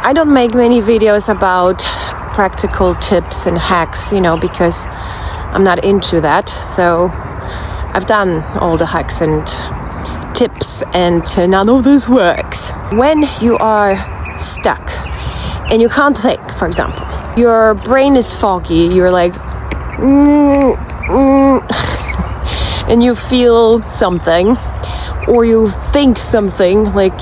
I don't make many videos about practical tips and hacks, because I'm not into that. So I've done all the hacks and tips, and none of this works. When you are stuck and you can't think, for example, your brain is foggy, you're like and you feel something, or you think something like,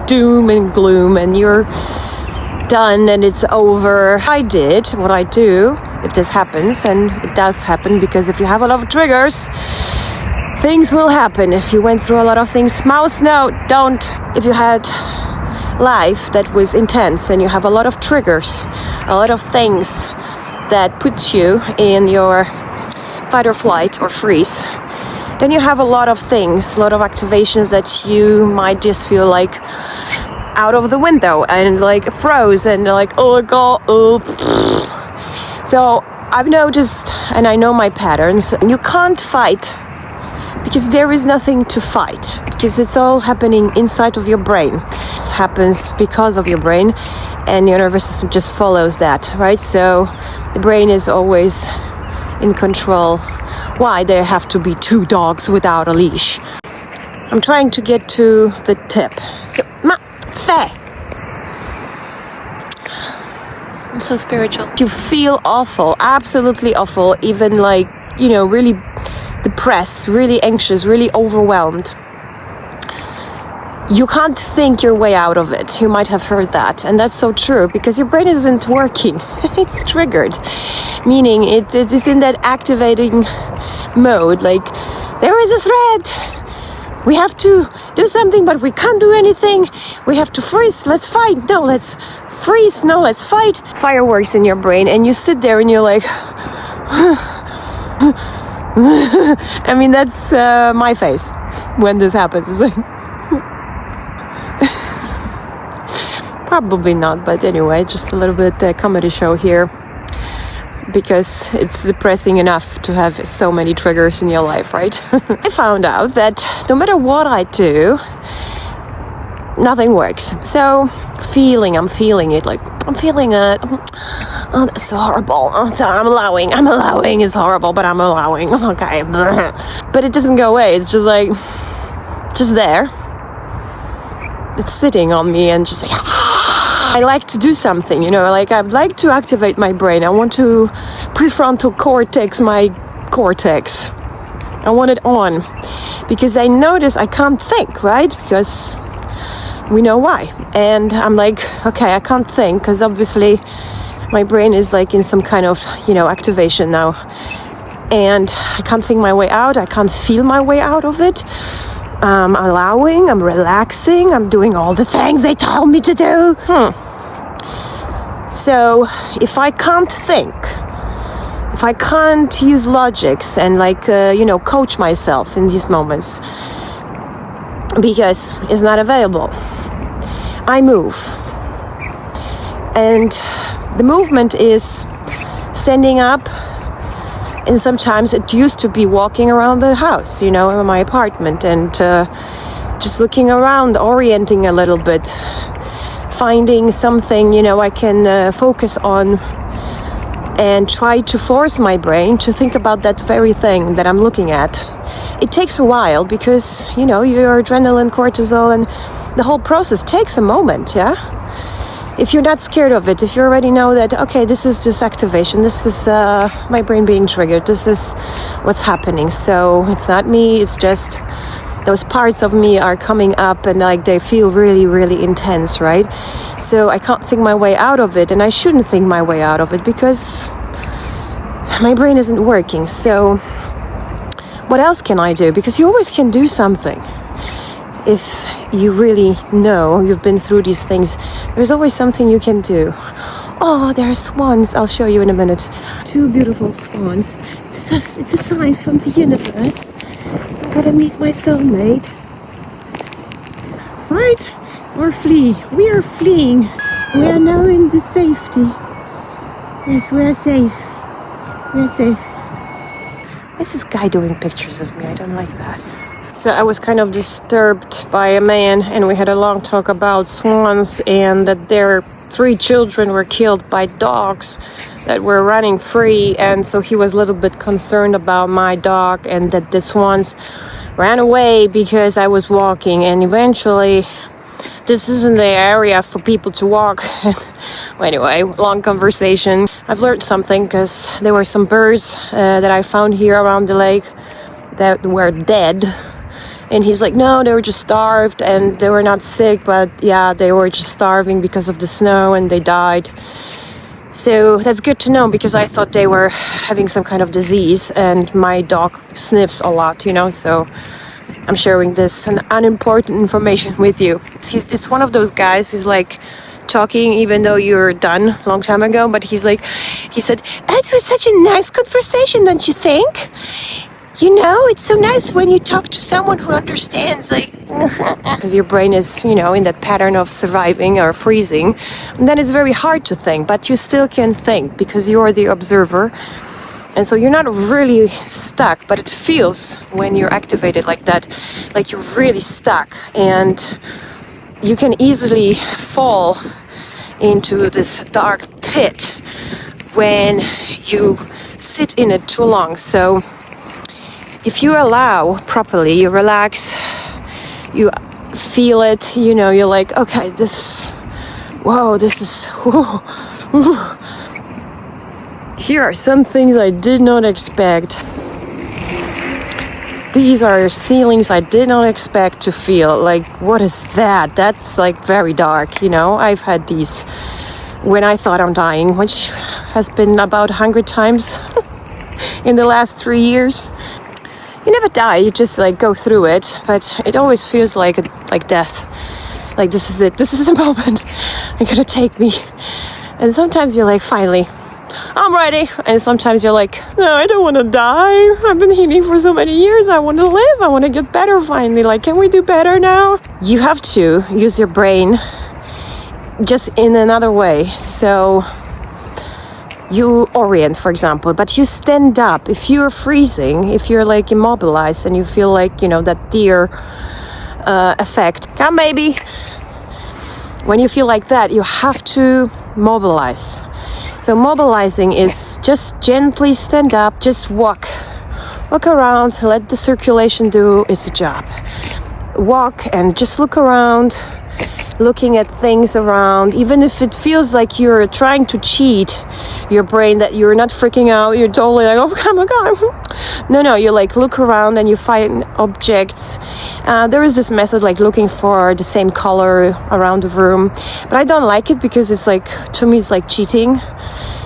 doom and gloom, and you're done and it's over. What I do, if this happens, and it does happen, because if you have a lot of triggers, things will happen. If you went through a lot of things, mouse note, don't. If you had life that was intense and you have a lot of triggers, a lot of things that puts you in your fight or flight or freeze, then you have a lot of things, a lot of activations that you might just feel like out of the window and like froze and like, oh god, oh. So I've noticed, and I know my patterns, you can't fight because there is nothing to fight, because it's all happening inside of your brain. It happens because of your brain, and your nervous system just follows that, right? So the brain is always in control. Why there have to be two dogs without a leash? I'm trying to get to the tip. So, I'm so spiritual. You feel awful, absolutely awful, even like, really depressed, really anxious, really overwhelmed. You can't think your way out of it. You might have heard that, and that's so true, because your brain isn't working. It's triggered, meaning it is in that activating mode, like there is a threat, we have to do something, but we can't do anything, we have to freeze, let's fight, no, let's freeze, no, let's fight. Fireworks in your brain, and you sit there and you're like I mean, that's my face when this happens. Probably not, but anyway, just a little bit comedy show here, because it's depressing enough to have so many triggers in your life, right? I found out that no matter what I do, nothing works. So I'm feeling it, like I'm feeling it. Oh, that's so horrible. Oh, I'm allowing. It's horrible, but I'm allowing. Okay. But it doesn't go away. It's just like, just there. It's sitting on me and just like, I like to do something, like I'd like to activate my brain. I want to prefrontal cortex my cortex. I want it on, because I notice I can't think, right? Because we know why. And I'm like, okay, I can't think, because obviously my brain is like in some kind of, activation now. And I can't think my way out. I can't feel my way out of it. I'm allowing, I'm relaxing, I'm doing all the things they told me to do. So if I can't think, if I can't use logics and coach myself in these moments, because it's not available, I move. And the movement is standing up, and sometimes it used to be walking around the house, in my apartment, and just looking around, orienting a little bit, finding something, I can focus on, and try to force my brain to think about that very thing that I'm looking at. It takes a while, because, your adrenaline, cortisol, and the whole process takes a moment, yeah? If you're not scared of it, if you already know that, okay, this is this activation, this is my brain being triggered, this is what's happening. So it's not me, it's just those parts of me are coming up, and like they feel really, really intense, right? So I can't think my way out of it, and I shouldn't think my way out of it, because my brain isn't working. So what else can I do? Because you always can do something. If you really know you've been through these things, there's always something you can do. Oh, there are swans. I'll show you in a minute. Two beautiful swans. It's a sign from the universe. I gotta meet my soulmate. Fight or flee? We are fleeing. We are now in the safety. Yes, we are safe. We are safe. What's this guy doing pictures of me? I don't like that. So I was kind of disturbed by a man, and we had a long talk about swans, and that they're 3 children were killed by dogs that were running free, and so he was a little bit concerned about my dog and that this one's ran away because I was walking. And eventually, this isn't the area for people to walk. Well, anyway, long conversation. I've learned something because there were some birds that I found here around the lake that were dead. And he's like, no, they were just starved and they were not sick, but yeah, they were just starving because of the snow and they died. So that's good to know, because I thought they were having some kind of disease, and my dog sniffs a lot, so I'm sharing this unimportant information with you. It's one of those guys who's like talking even though you're done a long time ago, but he said, that was such a nice conversation, don't you think? It's so nice when you talk to someone who understands, like, because your brain is, in that pattern of surviving or freezing. And then it's very hard to think, but you still can think because you're the observer. And so you're not really stuck, but it feels when you're activated like that, like you're really stuck. And you can easily fall into this dark pit when you sit in it too long. So if you allow properly, you relax, you feel it, you're like, okay, here are some things I did not expect. These are feelings I did not expect to feel. Like, what is that? That's like very dark, I've had these when I thought I'm dying, which has been about 100 times in the last 3 years. You never die, you just like go through it, but it always feels like death. Like, this is it, this is the moment, they're gonna take me. And sometimes you're like, finally, I'm ready. And sometimes you're like, no, I don't want to die. I've been healing for so many years. I want to live. I want to get better finally. Like, can we do better now? You have to use your brain just in another way. So you orient, for example, but you stand up. If you're freezing, if you're like immobilized and you feel like, that deer effect, come baby. When you feel like that, you have to mobilize. So mobilizing is just gently stand up, just walk around, let the circulation do its job. Walk and just look around, looking at things around, even if it feels like you're trying to cheat your brain, that you're not freaking out, you're totally like, oh my god. No, you like look around and you find objects. There is this method like looking for the same color around the room, but I don't like it because it's like, to me it's like cheating.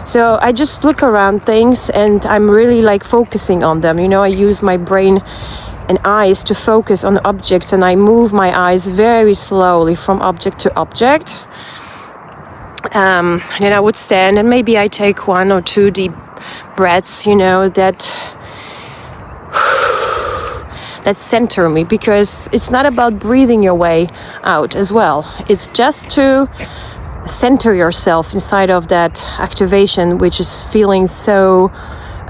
So I just look around things and I'm really like focusing on them. I use my brain and eyes to focus on objects, and I move my eyes very slowly from object to object. Then I would stand and maybe I take 1 or 2 deep breaths, that center me, because it's not about breathing your way out as well. It's just to center yourself inside of that activation, which is feeling so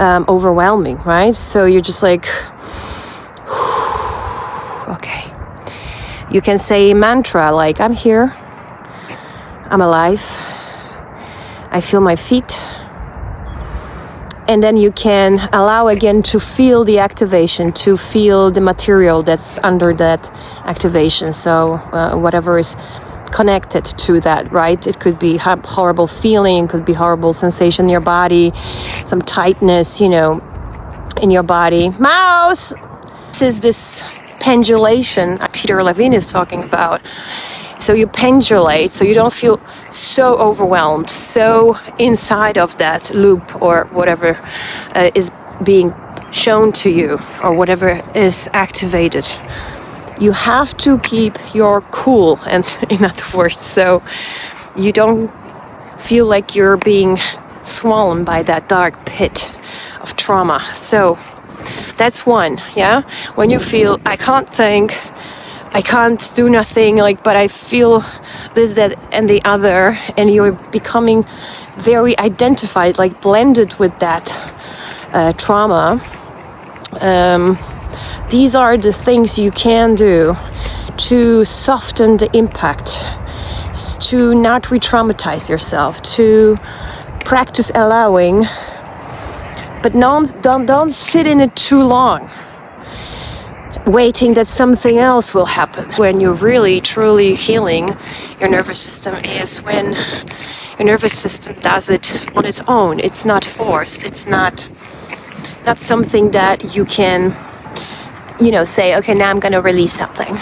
overwhelming, right? So you're just like, okay. You can say a mantra like, I'm here, I'm alive, I feel my feet. And then you can allow again to feel the activation, to feel the material that's under that activation. So whatever is connected to that, right? It could be horrible feeling, it could be horrible sensation in your body, some tightness, in your body. Mouse! This is this pendulation Peter Levine is talking about. So you pendulate, so you don't feel so overwhelmed, so inside of that loop or whatever is being shown to you or whatever is activated. You have to keep your cool, and in other words, so you don't feel like you're being swollen by that dark pit of trauma. So that's one, yeah? When you feel, I can't think, I can't do nothing, but I feel this, that, and the other, and you're becoming very identified, blended with that trauma. These are the things you can do to soften the impact, to not re-traumatize yourself, to practice allowing, but don't sit in it too long, waiting that something else will happen. When you're really truly healing your nervous system is when your nervous system does it on its own. It's not forced. It's not something that you can, say, okay, now I'm going to release something.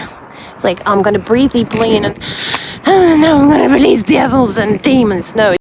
It's like, I'm going to breathe deeply and now I'm going to release devils and demons. No.